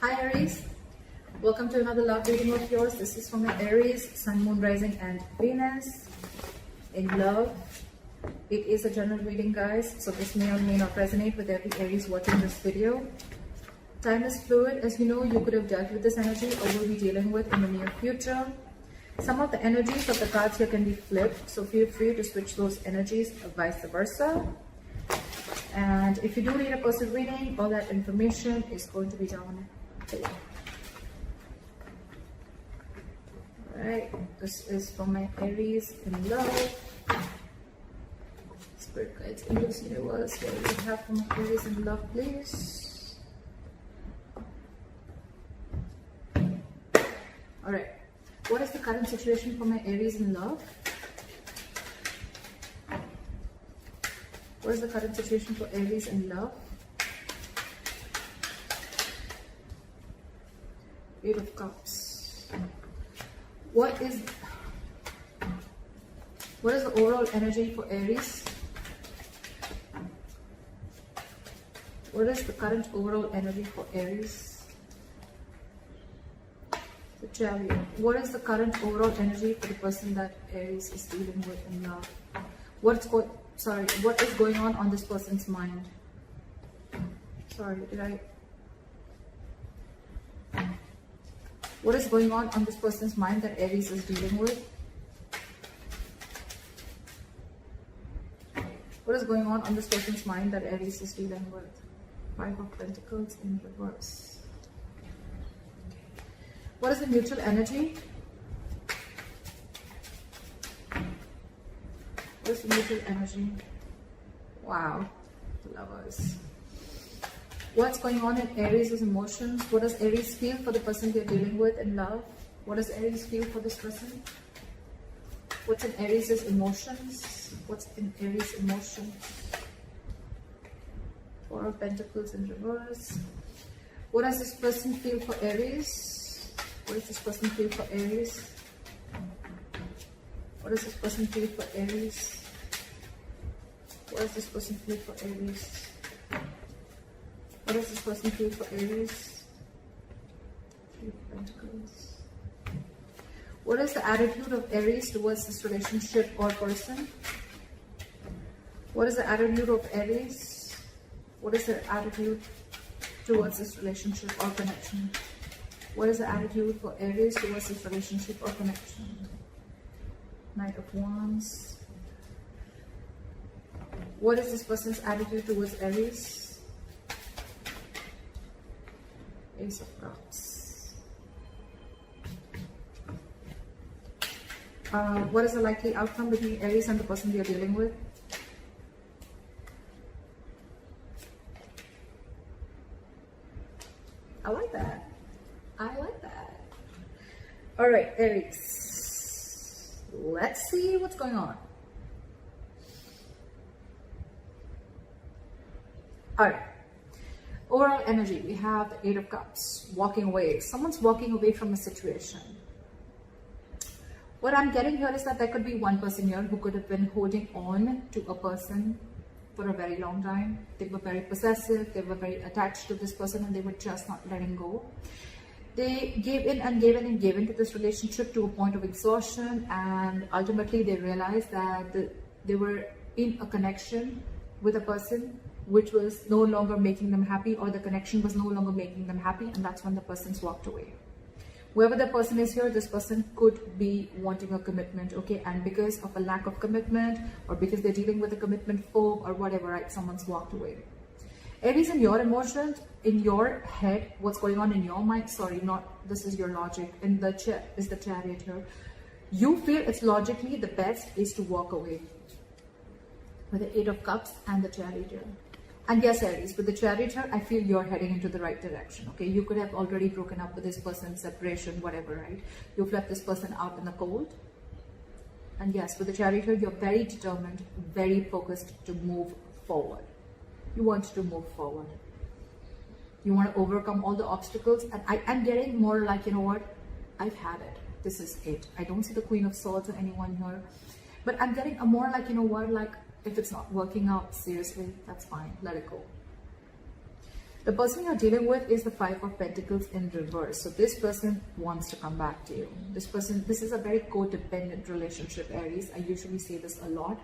Hi Aries, welcome to another love reading of yours. This is for my Aries, Sun, Moon, Rising and Venus in love. It is a general reading, guys, so this may or may not resonate with every Aries watching this video. Time is fluid. As you know, you could have dealt with this energy or will be dealing with in the near future. Some of the energies of the cards here can be flipped, so feel free to switch those energies or vice versa. And if you do need a personal reading, all that information is going to be down below. Alright, this is for my Aries in love. Spirit guides, angels, universe, what do you have for my Aries in love, please? Alright, what is the current situation for my Aries in love? What is the current situation for Aries in love? Eight of Cups. What is the overall energy for Aries? What is the current overall energy for Aries? The Chariot. What is the current overall energy for the person that Aries is dealing with in love? What is going on this person's mind? What is going on this person's mind that Aries is dealing with? What is going on this person's mind that Aries is dealing with? Five of Pentacles in reverse. What is the mutual energy? What is the mutual energy? Wow, the Lovers. What's going on in Aries' emotions? What does Aries feel for the person they're dealing with in love? What does Aries feel for this person? What's in Aries' emotions? What's in Aries' emotions? Four of Pentacles in reverse. What does this person feel for Aries? What does this person feel for Aries? What does this person feel for Aries? What does this person feel for Aries? What does this person feel for Aries? Three of Pentacles. What is the attitude of Aries towards this relationship or person? What is the attitude of Aries? What is their attitude towards this relationship or connection? What is the attitude for Aries towards this relationship or connection? Knight of Wands. What is this person's attitude towards Aries? Ace of Cups. What is the likely outcome between Aries and the person they are dealing with? I like that. I like that. All right, Aries. Let's see what's going on. All right. Overall energy, we have the Eight of Cups, walking away. Someone's walking away from a situation. What I'm getting here is that there could be one person here who could have been holding on to a person for a very long time. They were very possessive, they were very attached to this person, and they were just not letting go. They gave in and gave in and gave into this relationship to a point of exhaustion, and ultimately they realized that they were in a connection with a person which was no longer making them happy, or the connection was no longer making them happy, and that's when the person's walked away. Whoever the person is here, this person could be wanting a commitment, okay, and because of a lack of commitment, or because they're dealing with a commitment phobe or whatever, right, someone's walked away. Aries, in your emotions, in your head, what's going on in your mind, this is your logic, in the is the Chariot here. You feel it's logically the best is to walk away with the Eight of Cups and the Chariot here. And yes, Aries, with the Chariot here, I feel you're heading into the right direction, okay? You could have already broken up with this person, separation, whatever, right? You've left this person out in the cold. And yes, with the Chariot here, you're very determined, very focused to move forward. You want to move forward. You want to overcome all the obstacles. And I'm getting more like, you know what? I've had it. This is it. I don't see the Queen of Swords or anyone here. But I'm getting a more like, you know what? Like, if it's not working out, seriously, that's fine. Let it go. The person you're dealing with is the Five of Pentacles in reverse. So this person wants to come back to you. This is a very codependent relationship, Aries. I usually say this a lot.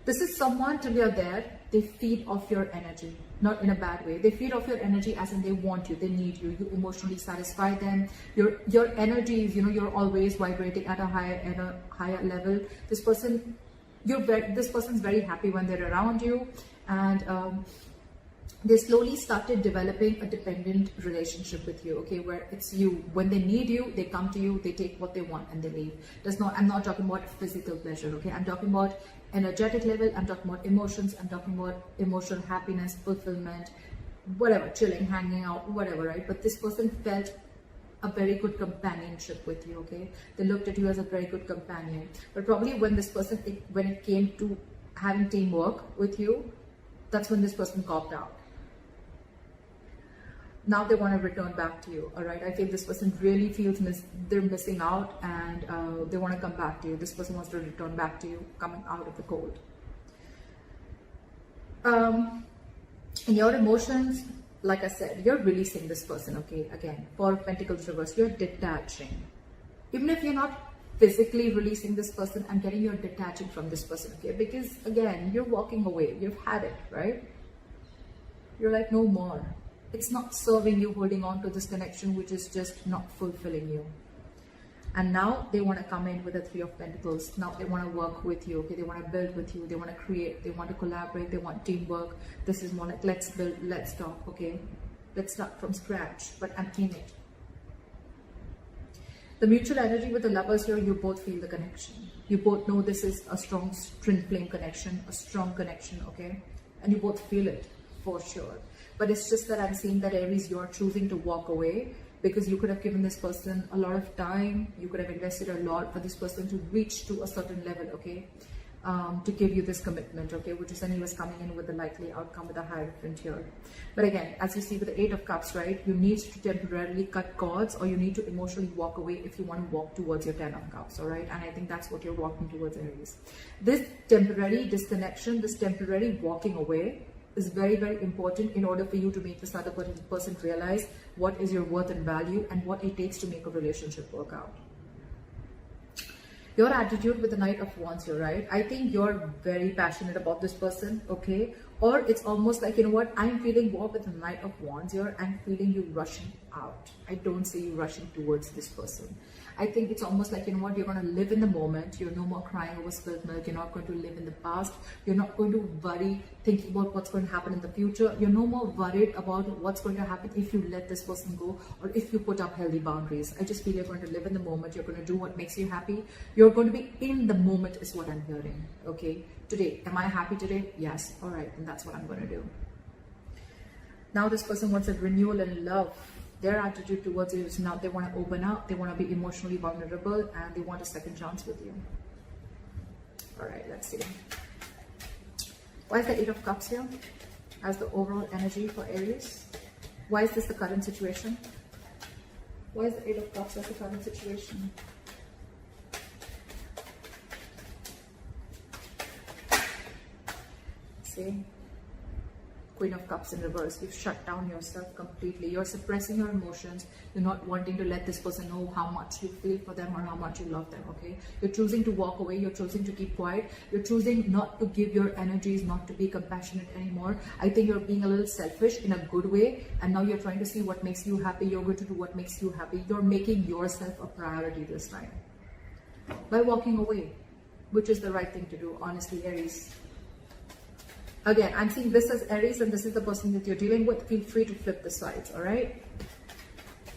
This is someone, till you're there, they feed off your energy, not in a bad way. They feed off your energy as in they want you, they need you, you emotionally satisfy them. Your energy is, you're always vibrating at a higher level. This person, this person's very happy when they're around you, and they slowly started developing a dependent relationship with you, okay, where it's you. When they need you, they come to you, they take what they want and they leave. I'm not talking about physical pleasure, okay? I'm talking about energetic level, I'm talking about emotions, I'm talking about emotional happiness, fulfillment, whatever, chilling, hanging out, whatever, right? But this person felt a very good companionship with you, okay? They looked at you as a very good companion. But probably when this person, when it came to having teamwork with you, that's when this person copped out. Now they want to return back to you, all right? I feel this person really feels they're missing out, and they want to come back to you. This person wants to return back to you, coming out of the cold. In your emotions, like I said, you're releasing this person, okay? Again, Four of Pentacles reverse, you're detaching. Even if you're not physically releasing this person, I'm getting you're detaching from this person, okay? Because again, you're walking away. You've had it, right? You're like, no more. It's not serving you, holding on to this connection, which is just not fulfilling you. And now they want to come in with the Three of Pentacles. Now they want to work with you, okay? They want to build with you. They want to create. They want to collaborate. They want teamwork. This is more like, let's build, let's talk, okay? Let's start from scratch, but I'm in it. The mutual energy with the lovers here, you both feel the connection. You both know this is a strong twin flame connection, a strong connection, okay? And you both feel it for sure. But it's just that I'm seeing that, Aries, you're choosing to walk away because you could have given this person a lot of time. You could have invested a lot for this person to reach to a certain level, okay? To give you this commitment, okay? Which is anyways coming in with the likely outcome with a Hierophant here. But again, as you see with the Eight of Cups, right? You need to temporarily cut cords, or you need to emotionally walk away if you want to walk towards your 10 of Cups, all right? And I think that's what you're walking towards, Aries. This temporary disconnection, this temporary walking away is very, very important in order for you to make this other person realize what is your worth and value and what it takes to make a relationship work out. Your attitude with the Knight of Wands here, right? I think you're very passionate about this person, okay? Or it's almost like, you know what, I'm feeling more with the Knight of Wands here. I'm feeling you rushing out. I don't see you rushing towards this person. I think it's almost like, you know what, you're going to live in the moment. You're no more crying over spilled milk. You're not going to live in the past. You're not going to worry, thinking about what's going to happen in the future. You're no more worried about what's going to happen if you let this person go or if you put up healthy boundaries. I just feel you're going to live in the moment. You're going to do what makes you happy. You're going to be in the moment is what I'm hearing, okay? Today, am I happy today? Yes. All right, and that's what I'm going to do. Now this person wants a renewal in love. Their attitude towards you is now they want to open up, they want to be emotionally vulnerable, and they want a second chance with you. All right, let's see. Why is the Eight of Cups here as the overall energy for Aries? Why is this the current situation? Why is the Eight of Cups as the current situation? See? Queen of Cups in reverse. You've shut down yourself completely. You're suppressing your emotions. You're not wanting to let this person know how much you feel for them or how much you love them, okay? You're choosing to walk away. You're choosing to keep quiet. You're choosing not to give your energies, not to be compassionate anymore. I think you're being a little selfish in a good way, and now you're trying to see what makes you happy. You're going to do what makes you happy. You're making yourself a priority this time by walking away, which is the right thing to do, honestly, Aries. Again, I'm seeing this as Aries and this is the person that you're dealing with. Feel free to flip the sides, all right?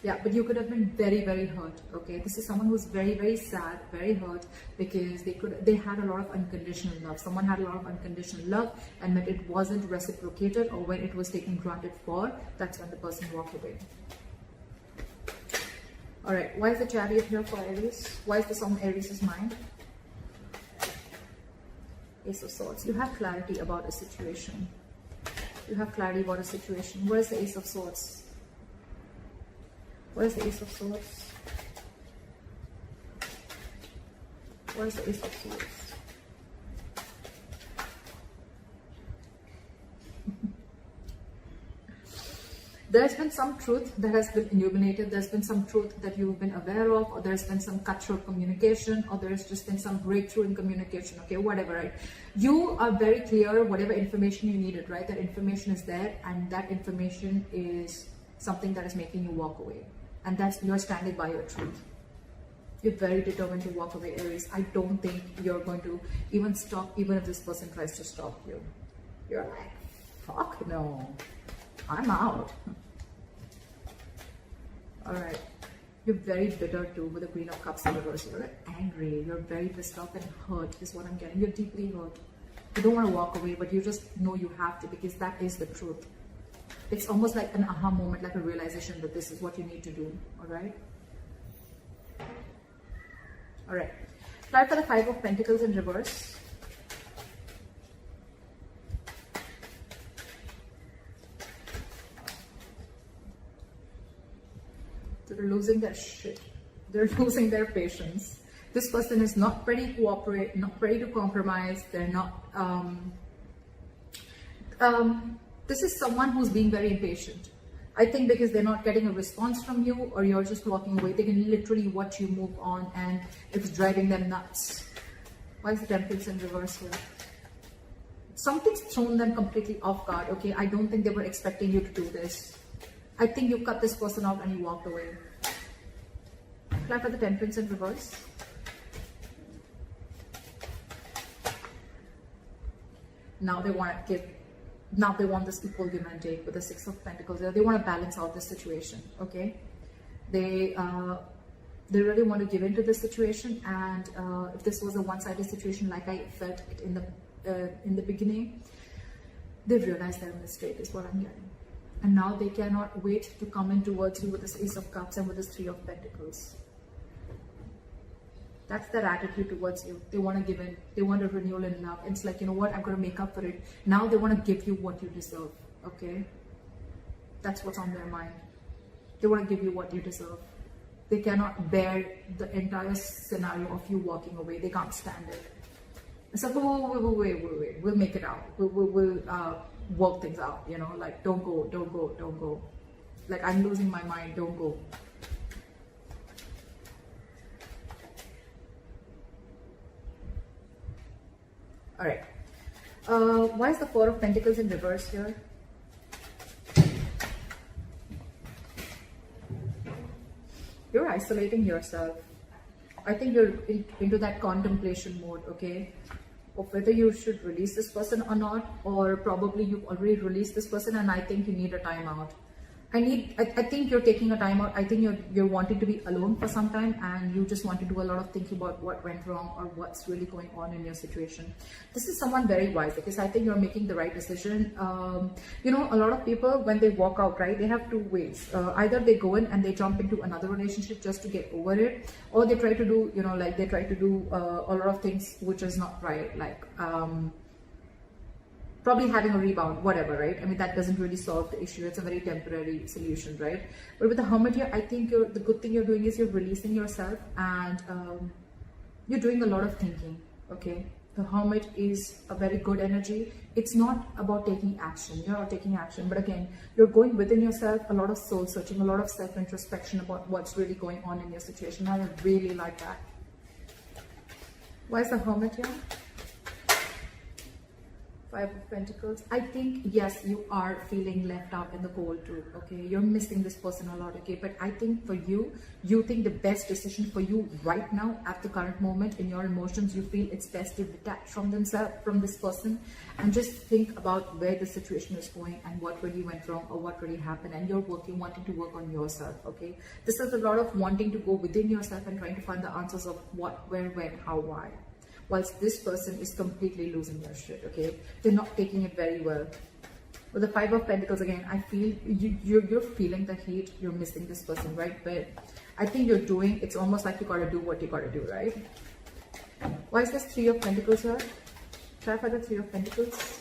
Yeah, but you could have been very, very hurt, okay? This is someone who's very, very sad, very hurt because they had a lot of unconditional love. Someone had a lot of unconditional love, and when it wasn't reciprocated or when it was taken granted for, that's when the person walked away. All right, why is the Chariot here for Aries? Why is this on Aries' mind? Ace of Swords. You have clarity about a situation. You have clarity about a situation. Where is the Ace of Swords? Where is the Ace of Swords? Where is the Ace of Swords? There's been some truth that has been illuminated. There's been some truth that you've been aware of, or there's been some cutthroat communication, or there's just been some breakthrough in communication, okay, whatever, right? You are very clear, whatever information you needed, right? That information is there, and that information is something that is making you walk away. And that's, you're standing by your truth. You're very determined to walk away, Aries. I don't think you're going to even stop, even if this person tries to stop you. You're like, fuck no, I'm out. All right. You're very bitter too with the Queen of Cups in reverse. You're angry. You're very pissed off and hurt is what I'm getting. You're deeply hurt. You don't want to walk away, but you just know you have to, because that is the truth. It's almost like an aha moment, like a realization that this is what you need to do. All right. All right. Try for the Five of Pentacles in reverse. They're losing their shit. They're losing their patience. This person is not ready to cooperate, not ready to compromise. They're not. This is someone who's being very impatient. I think because they're not getting a response from you, or you're just walking away. They can literally watch you move on, and it's driving them nuts. Why is the Temperance in reverse here? Something's thrown them completely off guard. Okay, I don't think they were expecting you to do this. I think you cut this person out and you walked away. Apply for the Temperance in reverse. Now they want to give. Now they want this equal give and take with the Six of Pentacles. They want to balance out this situation. Okay, they really want to give into this situation, and if this was a one-sided situation, like I felt it in the beginning, they realized their mistake is what I'm getting, and now they cannot wait to come in towards you with this Ace of Cups and with this Three of Pentacles. That's their attitude towards you. They want to give in. They want a renewal in love. It's like, you know what, I'm going to make up for it. Now they want to give you what you deserve. Okay? That's what's on their mind. They want to give you what you deserve. They cannot bear the entire scenario of you walking away. They can't stand it. It's like, wait. We'll make it out. We'll work things out. You know, like, don't go. Like, I'm losing my mind. Don't go. All right. Why is the Four of Pentacles in reverse here? You're isolating yourself. I think you're into that contemplation mode, okay? Of whether you should release this person or not, or probably you've already released this person and I think you need a timeout. I think you're taking a time out. I think you're wanting to be alone for some time, and you just want to do a lot of thinking about what went wrong or what's really going on in your situation. This is someone very wise, because I think you're making the right decision. You know, a lot of people, when they walk out, right, they have two ways. Either they go in and they jump into another relationship just to get over it, or they try to do, you know, like they try to do a lot of things which is not right, like probably having a rebound, whatever, right? I mean, that doesn't really solve the issue. It's a very temporary solution, right? But with the Hermit here, I think the good thing you're doing is you're releasing yourself, and you're doing a lot of thinking, okay? The Hermit is a very good energy. It's not about taking action. You're not taking action, but again, you're going within yourself, a lot of soul searching, a lot of self-introspection about what's really going on in your situation. I really like that. Why is the Hermit here? Five of Pentacles. I think, yes, you are feeling left out in the cold too, okay? You're missing this person a lot, okay? But I think for you, you think the best decision for you right now at the current moment in your emotions, you feel it's best to detach from this person, and just think about where the situation is going and what really went wrong or what really happened, and you're wanting to work on yourself, okay? This is a lot of wanting to go within yourself and trying to find the answers of what, where, when, how, why. Whilst this person is completely losing their shit, okay? They're not taking it very well. With the Five of Pentacles, again, I feel you're feeling the heat. You're missing this person, right? But I think you're doing, it's almost like you gotta do what you gotta do, right? Why is this Three of Pentacles here? Try for the Three of Pentacles.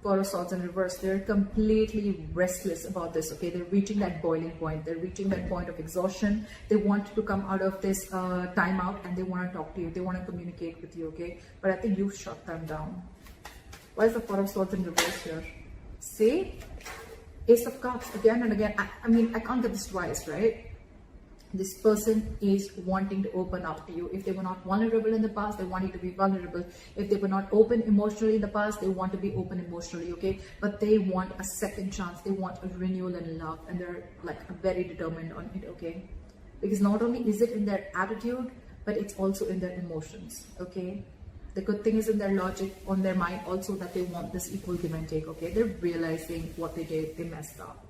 Four of Swords in reverse. They're completely restless about this, okay? They're reaching that boiling point. They're reaching that point of exhaustion. They want to come out of this timeout, and they want to talk to you. They want to communicate with you, okay? But I think you've shut them down. Why is the Four of Swords in reverse here? See, Ace of Cups again and again. I mean, I can't get this twice, right? This person is wanting to open up to you. If they were not vulnerable in the past, they want you to be vulnerable. If they were not open emotionally in the past, they want to be open emotionally, okay? But they want a second chance. They want a renewal in love, and they're like very determined on it, okay? Because not only is it in their attitude, but it's also in their emotions, okay? The good thing is in their logic, on their mind also, that they want this equal give and take, okay? They're realizing what they did, they messed up.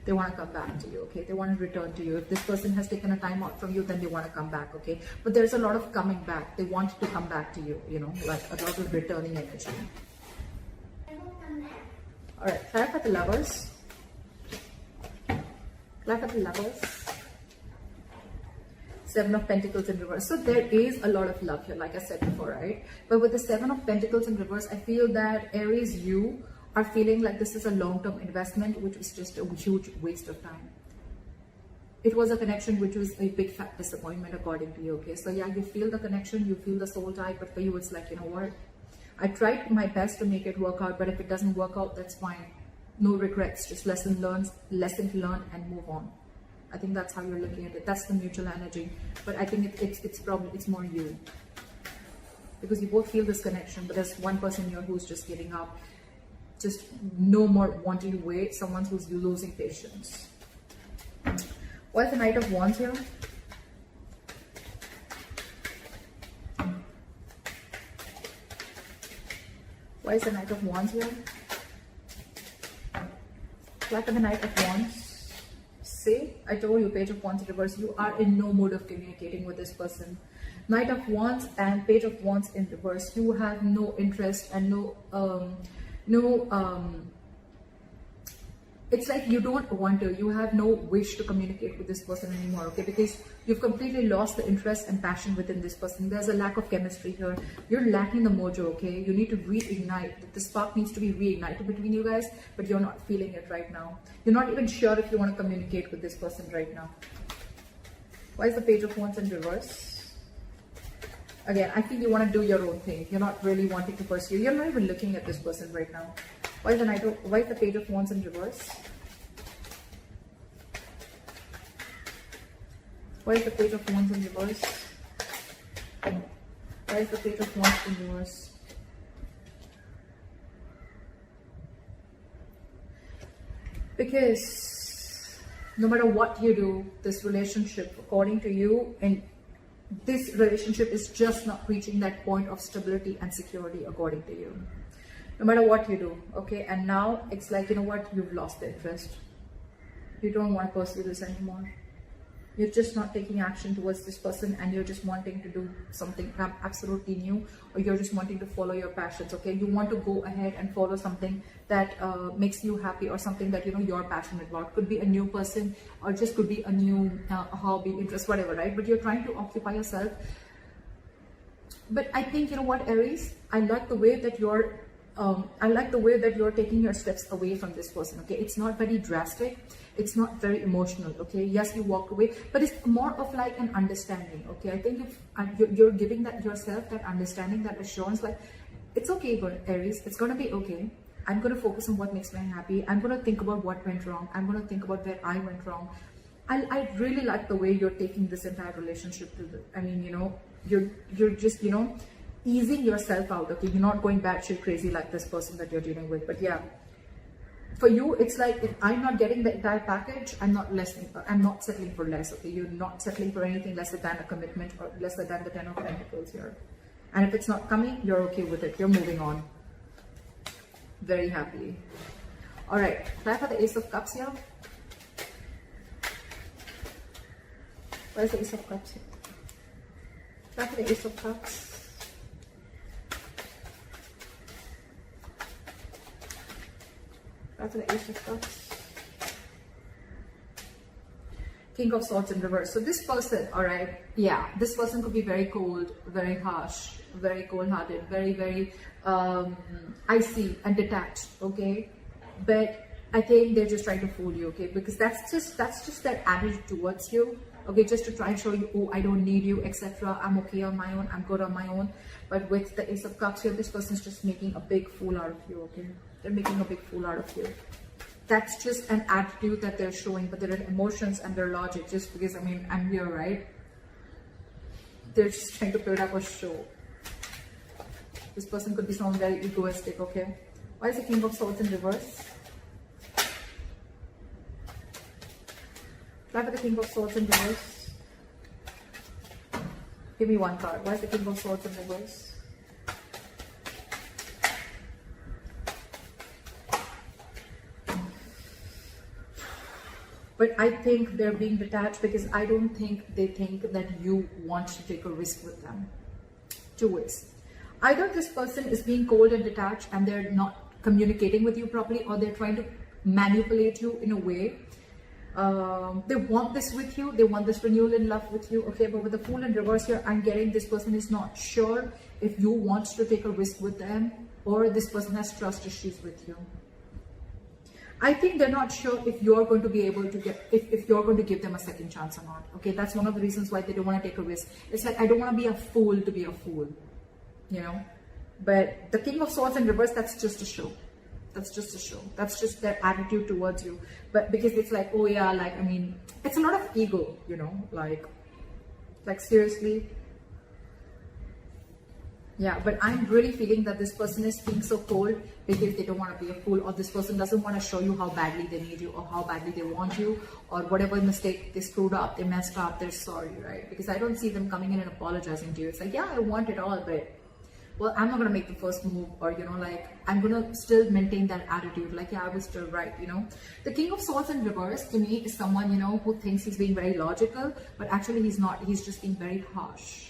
They want to come back to you, okay? They want to return to you. If this person has taken a time out from you, then they want to come back, okay? But there's a lot of coming back. They want to come back to you, you know, like a lot of returning energy. All right, clarify the Lovers. Clarify the Lovers. Seven of Pentacles in reverse. So there is a lot of love here, like I said before, right? But with the Seven of Pentacles in reverse, I feel that Aries, you are feeling like this is a long-term investment, which was just a huge waste of time. It was a connection which was a big fat disappointment according to you, okay? So yeah, you feel the connection, you feel the soul tie, but for you it's like, you know what? I tried my best to make it work out, but if it doesn't work out, that's fine. No regrets, just lesson learned, and move on. I think that's how you're looking at it. That's the mutual energy. But I think it's more you. Because you both feel this connection, but there's one person here who's just giving up. Just no more wanting to wait. Someone who's losing patience. Why is the Knight of Wands here? Why is the Knight of Wands here? Why for the Knight of Wands? See, I told you, Page of Wands in reverse. You are in no mood of communicating with this person. Knight of Wands and Page of Wands in reverse. You have no interest and it's like you don't want to, you have no wish to communicate with this person anymore, okay? Because you've completely lost the interest and passion within this person. There's a lack of chemistry here. You're lacking the mojo, okay? You need to reignite. The spark needs to be reignited between you guys, but you're not feeling it right now. You're not even sure if you want to communicate with this person right now. Why is the Page of Wands in reverse? Again, I feel you want to do your own thing. You're not really wanting to pursue. You're not even looking at this person right now. Why is the Page of Wands in reverse? Why is the Page of Wands in reverse? Why is the Page of Wands in reverse? Because no matter what you do, this relationship, according to you, and this relationship is just not reaching that point of stability and security, according to you. No matter what you do, okay? And now it's like, you know what? You've lost the interest. You don't want to pursue this anymore. You're just not taking action towards this person, and you're just wanting to do something absolutely new, or you're just wanting to follow your passions, okay? You want to go ahead and follow something that makes you happy, or something that, you know, you're passionate about. Could be a new person, or just could be a new hobby, interest, whatever, right? But you're trying to occupy yourself. But I think, you know what, Aries? I like the way that you're taking your steps away from this person, okay? It's not very drastic. It's not very emotional, okay? Yes, you walk away, but it's more of like an understanding, okay? I think if you're giving that yourself, that understanding, that assurance, like, it's okay, Aries. It's going to be okay. I'm going to focus on what makes me happy. I'm going to think about what went wrong. I'm going to think about where I went wrong. I really like the way you're taking this entire relationship to I mean, you know, you're just, you know, easing yourself out, okay? You're not going batshit crazy like this person that you're dealing with. But yeah, for you, it's like, if I'm not getting the entire package, I'm not settling for less, okay? You're not settling for anything lesser than a commitment, or lesser than the Ten of Pentacles here. And if it's not coming, you're okay with it. You're moving on very happily. All right, try for the Ace of Cups here. Where's the Ace of Cups here? Try for the Ace of Cups. After the Ace of Cups. King of Swords in reverse. So this person, all right, yeah, this person could be very cold, very harsh, very cold-hearted, very icy and detached, okay? But I think they're just trying to fool you, okay? Because that's just their attitude towards you, okay? Just to try and show you, oh, I don't need you, etc. I'm okay on my own. I'm good on my own. But with the Ace of Cups here, this person's just making a big fool out of you, okay? They're making a big fool out of you. That's just an attitude that they're showing, but their emotions and their logic, just because, I mean, I'm here, right? They're just trying to put up a show. This person could be someone very egoistic, okay? Why is the King of Swords in reverse? Why for the King of Swords in reverse? Give me one card. Why is the King of Swords in reverse? But I think they're being detached because I don't think they think that you want to take a risk with them. Two ways. Either this person is being cold and detached and they're not communicating with you properly, or they're trying to manipulate you in a way. They want this with you. They want this renewal in love with you. Okay, but with the Fool in reverse here, I'm getting this person is not sure if you want to take a risk with them, or this person has trust issues with you. I think they're not sure if you're going to be able to get, if you're going to give them a second chance or not. Okay, that's one of the reasons why they don't want to take a risk. It's like, I don't want to be a fool to be a fool, you know. But the King of Swords in reverse, that's just a show. That's just a show. That's just their attitude towards you. But because it's like, oh yeah, like, I mean, it's a lot of ego, you know, like seriously. Yeah, but I'm really feeling that this person is being so cold because they don't want to be a fool, or this person doesn't want to show you how badly they need you, or how badly they want you, or whatever mistake they screwed up, they messed up, they're sorry, right? Because I don't see them coming in and apologizing to you. It's like, yeah, I want it all, but, well, I'm not going to make the first move, or, you know, like, I'm going to still maintain that attitude. Like, yeah, I was still right, you know. The King of Swords in reverse, to me, is someone, you know, who thinks he's being very logical, but actually he's not. He's just being very harsh.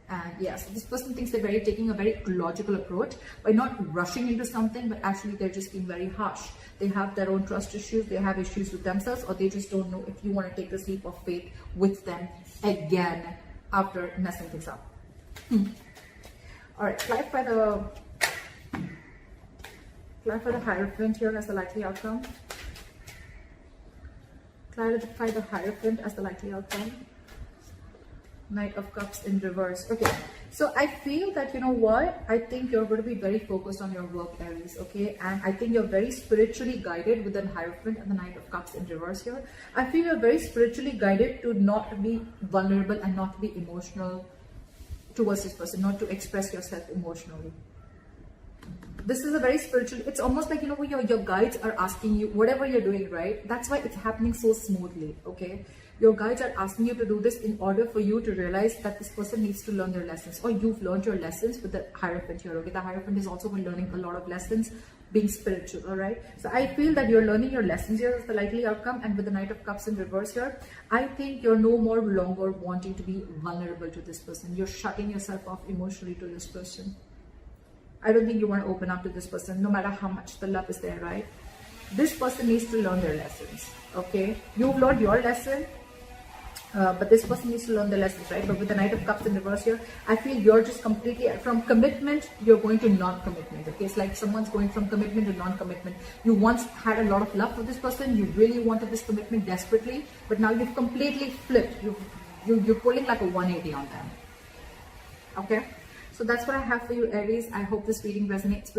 And yes, this person thinks they're taking a very logical approach by not rushing into something, but actually they're just being very harsh. They have their own trust issues, they have issues with themselves, or they just don't know if you want to take this leap of faith with them again after messing things up. Alright, clarify the Hierophant here as the likely outcome. Clarify the Hierophant as the likely outcome. Knight of Cups in reverse. Okay, so I feel that, you know what, I think you're going to be very focused on your work, Aries, okay? And I think you're very spiritually guided with the Hierophant and the Knight of Cups in reverse here. I feel you're very spiritually guided to not be vulnerable and not be emotional towards this person, not to express yourself emotionally. This is a very spiritual, it's almost like, you know, your guides are asking you, whatever you're doing, right? That's why it's happening so smoothly, okay? Your guides are asking you to do this in order for you to realize that this person needs to learn their lessons, or you've learned your lessons with the Hierophant here, okay? The Hierophant is also learning a lot of lessons, being spiritual, all right? So I feel that you're learning your lessons here as the likely outcome, and with the Knight of Cups in reverse here, I think you're no more longer wanting to be vulnerable to this person. You're shutting yourself off emotionally to this person. I don't think you want to open up to this person, no matter how much the love is there, right? This person needs to learn their lessons, okay? You've learned your lesson, but this person needs to learn the lessons, right? But with the Knight of Cups in reverse here, I feel you're just completely, from commitment, you're going to non-commitment, okay? It's like someone's going from commitment to non-commitment. You once had a lot of love for this person, you really wanted this commitment desperately, but now you've completely flipped. You're pulling like a 180 on them, okay? So that's what I have for you, Aries. I hope this reading resonates with you.